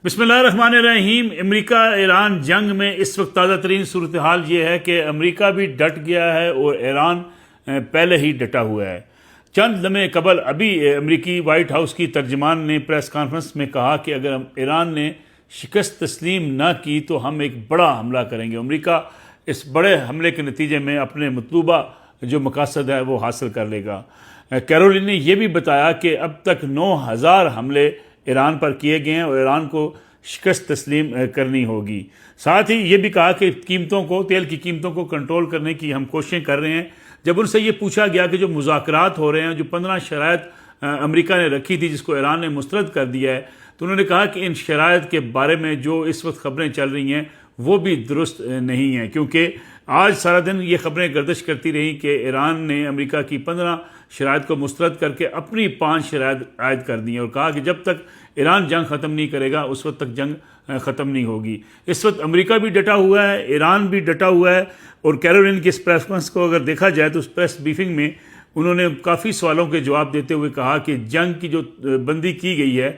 بسم اللہ الرحمن الرحیم۔ امریکہ ایران جنگ میں اس وقت تازہ ترین صورتحال یہ ہے کہ امریکہ بھی ڈٹ گیا ہے اور ایران پہلے ہی ڈٹا ہوا ہے۔ چند لمحے قبل ابھی امریکی وائٹ ہاؤس کی ترجمان نے پریس کانفرنس میں کہا کہ اگر ایران نے شکست تسلیم نہ کی تو ہم ایک بڑا حملہ کریں گے۔ امریکہ اس بڑے حملے کے نتیجے میں اپنے مطلوبہ جو مقاصد ہے وہ حاصل کر لے گا۔ کیرولین نے یہ بھی بتایا کہ اب تک 9,000 حملے ایران پر کیے گئے ہیں اور ایران کو شکست تسلیم کرنی ہوگی۔ ساتھ ہی یہ بھی کہا کہ تیل کی قیمتوں کو کنٹرول کرنے کی ہم کوششیں کر رہے ہیں۔ جب ان سے یہ پوچھا گیا کہ جو مذاکرات ہو رہے ہیں، جو 15 شرائط امریکہ نے رکھی تھی جس کو ایران نے مسترد کر دیا ہے، تو انہوں نے کہا کہ ان شرائط کے بارے میں جو اس وقت خبریں چل رہی ہیں وہ بھی درست نہیں ہیں، کیونکہ آج سارا دن یہ خبریں گردش کرتی رہیں کہ ایران نے امریکہ کی 15 شرائط کو مسترد کر کے اپنی 5 شرائط عائد کر دی ہیں اور کہا کہ جب تک ایران جنگ ختم نہیں کرے گا اس وقت تک جنگ ختم نہیں ہوگی۔ اس وقت امریکہ بھی ڈٹا ہوا ہے، ایران بھی ڈٹا ہوا ہے، اور کیرولین کی اس پریس کانفرنس کو اگر دیکھا جائے تو اس پریس بریفنگ میں انہوں نے کافی سوالوں کے جواب دیتے ہوئے کہا کہ جنگ کی جو بندی کی گئی ہے،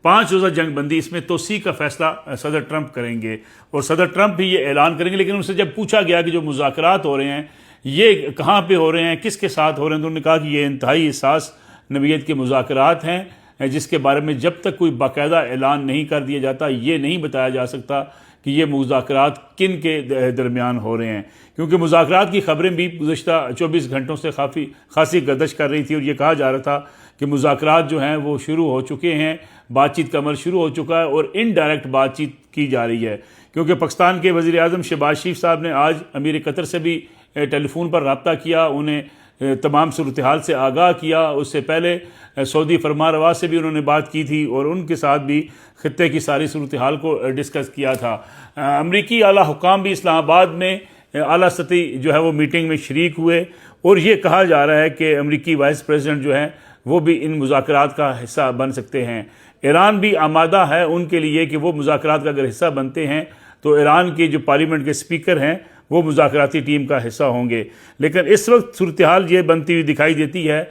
5 روزہ جنگ بندی، اس میں توسیع کا فیصلہ صدر ٹرمپ کریں گے اور صدر ٹرمپ بھی یہ اعلان کریں گے۔ لیکن ان سے جب پوچھا گیا کہ جو مذاکرات ہو رہے ہیں یہ کہاں پہ ہو رہے ہیں، کس کے ساتھ ہو رہے ہیں، تو انہوں نے کہا کہ یہ انتہائی حساس نوعیت کے مذاکرات ہیں جس کے بارے میں جب تک کوئی باقاعدہ اعلان نہیں کر دیا جاتا یہ نہیں بتایا جا سکتا کہ یہ مذاکرات کن کے درمیان ہو رہے ہیں، کیونکہ مذاکرات کی خبریں بھی گزشتہ 24 گھنٹوں سے خاصی گردش کر رہی تھی اور یہ کہا جا رہا تھا کہ مذاکرات جو ہیں وہ شروع ہو چکے ہیں، بات چیت کا عمل شروع ہو چکا ہے اور انڈائریکٹ بات چیت کی جا رہی ہے، کیونکہ پاکستان کے وزیر اعظم شہباز شریف صاحب نے آج امیر قطر سے بھی ٹیلی فون پر رابطہ کیا، انہیں تمام صورتحال سے آگاہ کیا۔ اس سے پہلے سعودی فرمانروا سے بھی انہوں نے بات کی تھی اور ان کے ساتھ بھی خطے کی ساری صورتحال کو ڈسکس کیا تھا۔ امریکی اعلیٰ حکام بھی اسلام آباد میں اعلیٰ سطحی جو ہے وہ میٹنگ میں شریک ہوئے اور یہ کہا جا رہا ہے کہ امریکی وائس پریزیڈنٹ جو ہیں وہ بھی ان مذاکرات کا حصہ بن سکتے ہیں۔ ایران بھی آمادہ ہے ان کے لیے کہ وہ مذاکرات کا اگر حصہ بنتے ہیں تو ایران کے جو پارلیمنٹ کے اسپیکر ہیں وہ مذاکراتی ٹیم کا حصہ ہوں گے۔ لیکن اس وقت صورتحال یہ بنتی ہوئی دکھائی دیتی ہے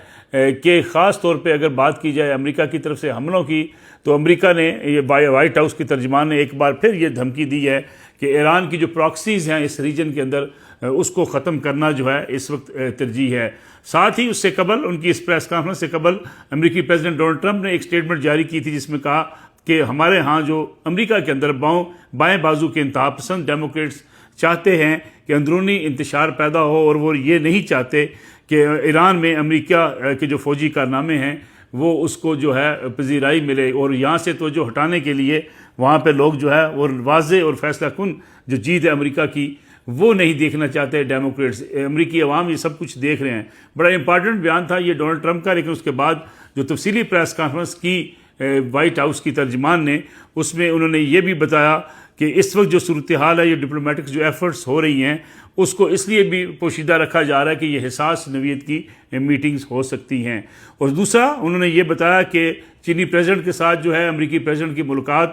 کہ خاص طور پہ اگر بات کی جائے امریکہ کی طرف سے حملوں کی، تو امریکہ نے یہ وائٹ ہاؤس کی ترجمان نے ایک بار پھر یہ دھمکی دی ہے کہ ایران کی جو پراکسیز ہیں اس ریجن کے اندر اس کو ختم کرنا جو ہے اس وقت ترجیح ہے۔ ساتھ ہی اس سے قبل ان کی اس پریس کانفرنس سے قبل امریکی پریزیڈنٹ ڈونلڈ ٹرمپ نے ایک سٹیٹمنٹ جاری کی تھی جس میں کہا کہ ہمارے ہاں جو امریکہ کے اندر بائیں بازو کے انتہا پسند ڈیموکریٹس چاہتے ہیں کہ اندرونی انتشار پیدا ہو اور وہ یہ نہیں چاہتے کہ ایران میں امریکہ کے جو فوجی کارنامے ہیں وہ اس کو جو ہے پذیرائی ملے، اور یہاں سے توجہ ہٹانے کے لیے وہاں پہ لوگ جو ہے اور واضح اور فیصلہ کن جو جیت ہے امریکہ کی وہ نہیں دیکھنا چاہتے ڈیموکریٹس۔ امریکی عوام یہ سب کچھ دیکھ رہے ہیں۔ بڑا امپارٹنٹ بیان تھا یہ ڈونلڈ ٹرمپ کا، لیکن اس کے بعد جو تفصیلی پریس کانفرنس کی وائٹ ہاؤس کی ترجمان نے، اس میں انہوں نے یہ بھی بتایا کہ اس وقت جو صورتحال ہے، یہ ڈپلومیٹک جو ایفرٹس ہو رہی ہیں اس کو اس لیے بھی پوشیدہ رکھا جا رہا ہے کہ یہ حساس نوعیت کی میٹنگز ہو سکتی ہیں۔ اور دوسرا انہوں نے یہ بتایا کہ چینی پریزیڈنٹ کے ساتھ جو ہے امریکی پریزیڈنٹ کی ملاقات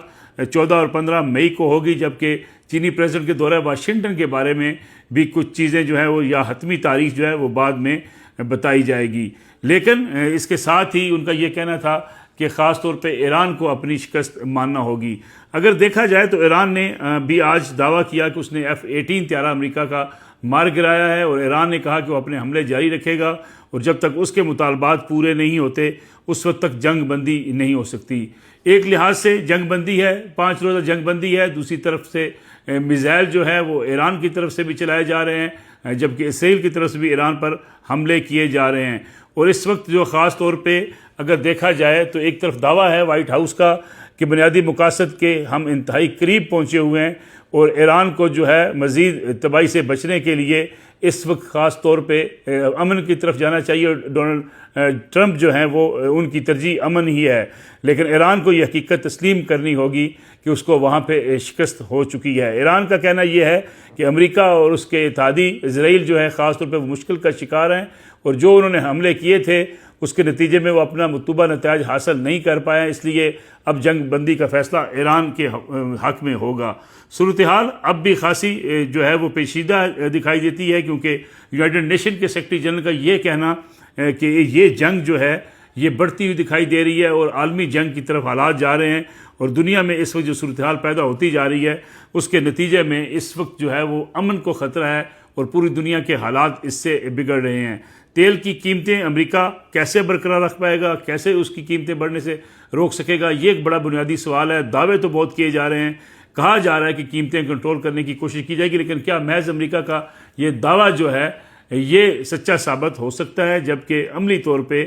14 اور 15 مئی کو ہوگی، جبکہ چینی پریزیڈنٹ کے دورہ واشنگٹن کے بارے میں بھی کچھ چیزیں جو ہیں وہ یا حتمی تاریخ جو ہے وہ بعد میں بتائی جائے گی۔ لیکن اس کے ساتھ ہی ان کا یہ کہنا تھا کہ خاص طور پہ ایران کو اپنی شکست ماننا ہوگی۔ اگر دیکھا جائے تو ایران نے بھی آج دعویٰ کیا کہ اس نے F-18 طیارہ امریکہ کا مار گرایا ہے، اور ایران نے کہا کہ وہ اپنے حملے جاری رکھے گا اور جب تک اس کے مطالبات پورے نہیں ہوتے اس وقت تک جنگ بندی نہیں ہو سکتی۔ ایک لحاظ سے جنگ بندی ہے، 5 روزہ جنگ بندی ہے، دوسری طرف سے میزائل جو ہے وہ ایران کی طرف سے بھی چلائے جا رہے ہیں، جبکہ اسرائیل کی طرف سے بھی ایران پر حملے کیے جا رہے ہیں۔ اور اس وقت جو خاص طور پہ اگر دیکھا جائے تو ایک طرف دعویٰ ہے وائٹ ہاؤس کا کہ بنیادی مقاصد کے ہم انتہائی قریب پہنچے ہوئے ہیں اور ایران کو جو ہے مزید تباہی سے بچنے کے لیے اس وقت خاص طور پہ امن کی طرف جانا چاہیے۔ ڈونلڈ ٹرمپ جو ہیں وہ ان کی ترجیح امن ہی ہے، لیکن ایران کو یہ حقیقت تسلیم کرنی ہوگی کہ اس کو وہاں پہ شکست ہو چکی ہے۔ ایران کا کہنا یہ ہے کہ امریکہ اور اس کے اتحادی اسرائیل جو ہے خاص طور پہ وہ مشکل کا شکار ہیں، اور جو انہوں نے حملے کیے تھے اس کے نتیجے میں وہ اپنا مطلوبہ نتائج حاصل نہیں کر پائے، اس لیے اب جنگ بندی کا فیصلہ ایران کے حق میں ہوگا۔ صورتحال اب بھی خاصی جو ہے وہ پیچیدہ دکھائی دیتی ہے، کیونکہ یونائیٹڈ نیشن کے سیکرٹری جنرل کا یہ کہنا کہ یہ جنگ جو ہے یہ بڑھتی ہوئی دکھائی دے رہی ہے اور عالمی جنگ کی طرف حالات جا رہے ہیں، اور دنیا میں اس وقت جو صورتحال پیدا ہوتی جا رہی ہے اس کے نتیجے میں اس وقت جو ہے وہ امن کو خطرہ ہے اور پوری دنیا کے حالات اس سے بگڑ رہے ہیں۔ تیل کی قیمتیں امریکہ کیسے برقرار رکھ پائے گا، کیسے اس کی قیمتیں بڑھنے سے روک سکے گا، یہ ایک بڑا بنیادی سوال ہے۔ دعوے تو بہت کیے جا رہے ہیں، کہا جا رہا ہے کہ قیمتیں کنٹرول کرنے کی کوشش کی جائے گی، لیکن کیا محض امریکہ کا یہ دعویٰ جو ہے یہ سچا ثابت ہو سکتا ہے، جبکہ عملی طور پہ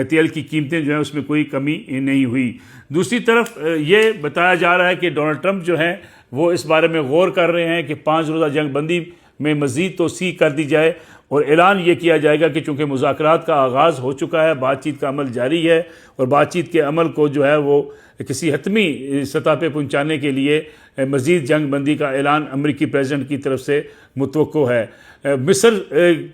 تیل کی قیمتیں جو ہیں اس میں کوئی کمی نہیں ہوئی۔ دوسری طرف یہ بتایا جا رہا ہے کہ ڈونلڈ ٹرمپ جو ہیں وہ اس بارے میں غور کر رہے ہیں کہ 5 روزہ جنگ بندی میں مزید توسیع کر دی جائے، اور اعلان یہ کیا جائے گا کہ چونکہ مذاکرات کا آغاز ہو چکا ہے، بات چیت کا عمل جاری ہے، اور بات چیت کے عمل کو جو ہے وہ کسی حتمی سطح پہ پہنچانے کے لیے مزید جنگ بندی کا اعلان امریکی پریزیڈنٹ کی طرف سے متوقع ہے۔ مصر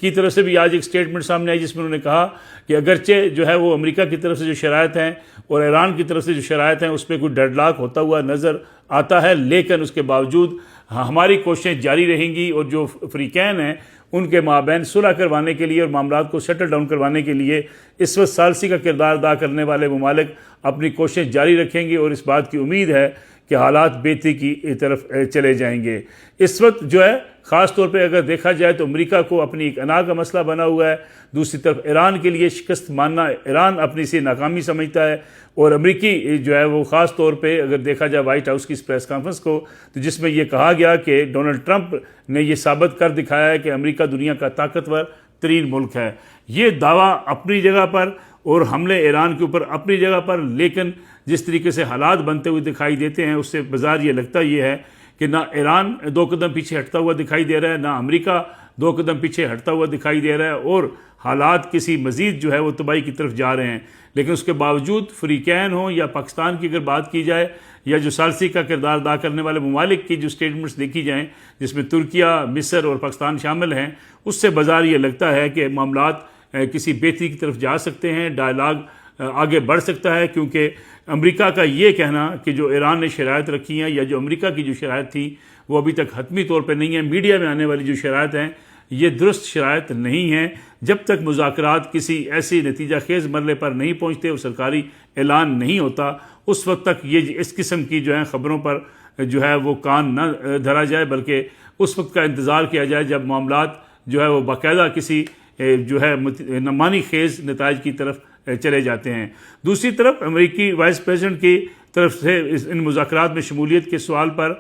کی طرف سے بھی آج ایک سٹیٹمنٹ سامنے آئی جس میں انہوں نے کہا کہ اگرچہ جو ہے وہ امریکہ کی طرف سے جو شرائط ہیں اور ایران کی طرف سے جو شرائط ہیں اس پہ کوئی ڈیڈ لاک ہوتا ہوا نظر آتا ہے، لیکن اس کے باوجود ہماری کوششیں جاری رہیں گی، اور جو فریقین ہیں ان کے مابین صلح کروانے کے لیے اور معاملات کو سیٹل ڈاؤن کروانے کے لیے اس وقت ثالثی کا کردار ادا کرنے والے ممالک اپنی کوششیں جاری رکھیں گے، اور اس بات کی امید ہے کہ حالات بہتری کی طرف چلے جائیں گے۔ اس وقت جو ہے خاص طور پہ اگر دیکھا جائے تو امریکہ کو اپنی ایک انا کا مسئلہ بنا ہوا ہے، دوسری طرف ایران کے لیے شکست ماننا ایران اپنی سی ناکامی سمجھتا ہے، اور امریکی جو ہے وہ خاص طور پہ اگر دیکھا جائے وائٹ ہاؤس کی اس پریس کانفرنس کو، تو جس میں یہ کہا گیا کہ ڈونلڈ ٹرمپ نے یہ ثابت کر دکھایا ہے کہ امریکہ دنیا کا طاقتور ترین ملک ہے۔ یہ دعویٰ اپنی جگہ پر اور حملے ایران کے اوپر اپنی جگہ پر، لیکن جس طریقے سے حالات بنتے ہوئے دکھائی دیتے ہیں اس سے بظاہر یہ لگتا یہ ہے کہ نہ ایران 2 قدم پیچھے ہٹتا ہوا دکھائی دے رہا ہے، نہ امریکہ 2 قدم پیچھے ہٹتا ہوا دکھائی دے رہا ہے، اور حالات کسی مزید جو ہے وہ تباہی کی طرف جا رہے ہیں۔ لیکن اس کے باوجود فریقین ہوں یا پاکستان کی اگر بات کی جائے یا جو ثالثی کا کردار ادا کرنے والے ممالک کی جو سٹیٹمنٹس دیکھی جائیں جس میں ترکیہ، مصر اور پاکستان شامل ہیں، اس سے بظاہر یہ لگتا ہے کہ معاملات کسی بہتری کی طرف جا سکتے ہیں، ڈائلاگ آگے بڑھ سکتا ہے، کیونکہ امریکہ کا یہ کہنا کہ جو ایران نے شرائط رکھی ہیں یا جو امریکہ کی جو شرائط تھی وہ ابھی تک حتمی طور پہ نہیں ہے، میڈیا میں آنے والی جو شرائط ہیں یہ درست شرائط نہیں ہیں۔ جب تک مذاکرات کسی ایسی نتیجہ خیز مرحلے پر نہیں پہنچتے اور سرکاری اعلان نہیں ہوتا، اس وقت تک یہ اس قسم کی جو ہے خبروں پر جو ہے وہ کان نہ دھرا جائے، بلکہ اس وقت کا انتظار کیا جائے جب معاملات جو ہے وہ باقاعدہ کسی جو ہے معنی خیز نتائج کی طرف چلے جاتے ہیں۔ دوسری طرف امریکی وائس پریزیڈنٹ کی طرف سے ان مذاکرات میں شمولیت کے سوال پر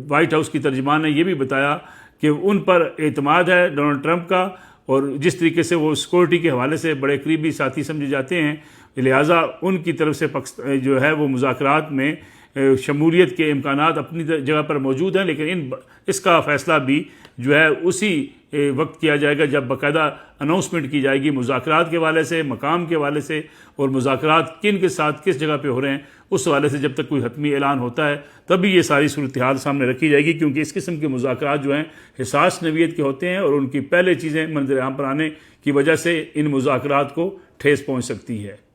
وائٹ ہاؤس کی ترجمان نے یہ بھی بتایا کہ ان پر اعتماد ہے ڈونلڈ ٹرمپ کا، اور جس طریقے سے وہ سیکورٹی کے حوالے سے بڑے قریبی ساتھی سمجھے جاتے ہیں، لہٰذا ان کی طرف سے جو ہے وہ مذاکرات میں شمولیت کے امکانات اپنی جگہ پر موجود ہیں، لیکن اس کا فیصلہ بھی جو ہے اسی وقت کیا جائے گا جب باقاعدہ اناؤنسمنٹ کی جائے گی مذاکرات کے حوالے سے، مقام کے حوالے سے، اور مذاکرات کن کے ساتھ کس جگہ پہ ہو رہے ہیں اس حوالے سے جب تک کوئی حتمی اعلان ہوتا ہے تبھی یہ ساری صورتحال سامنے رکھی جائے گی، کیونکہ اس قسم کے مذاکرات جو ہیں حساس نوعیت کے ہوتے ہیں، اور ان کی پہلے چیزیں منظر عام پر آنے کی وجہ سے ان مذاکرات کو ٹھیس پہنچ سکتی ہے۔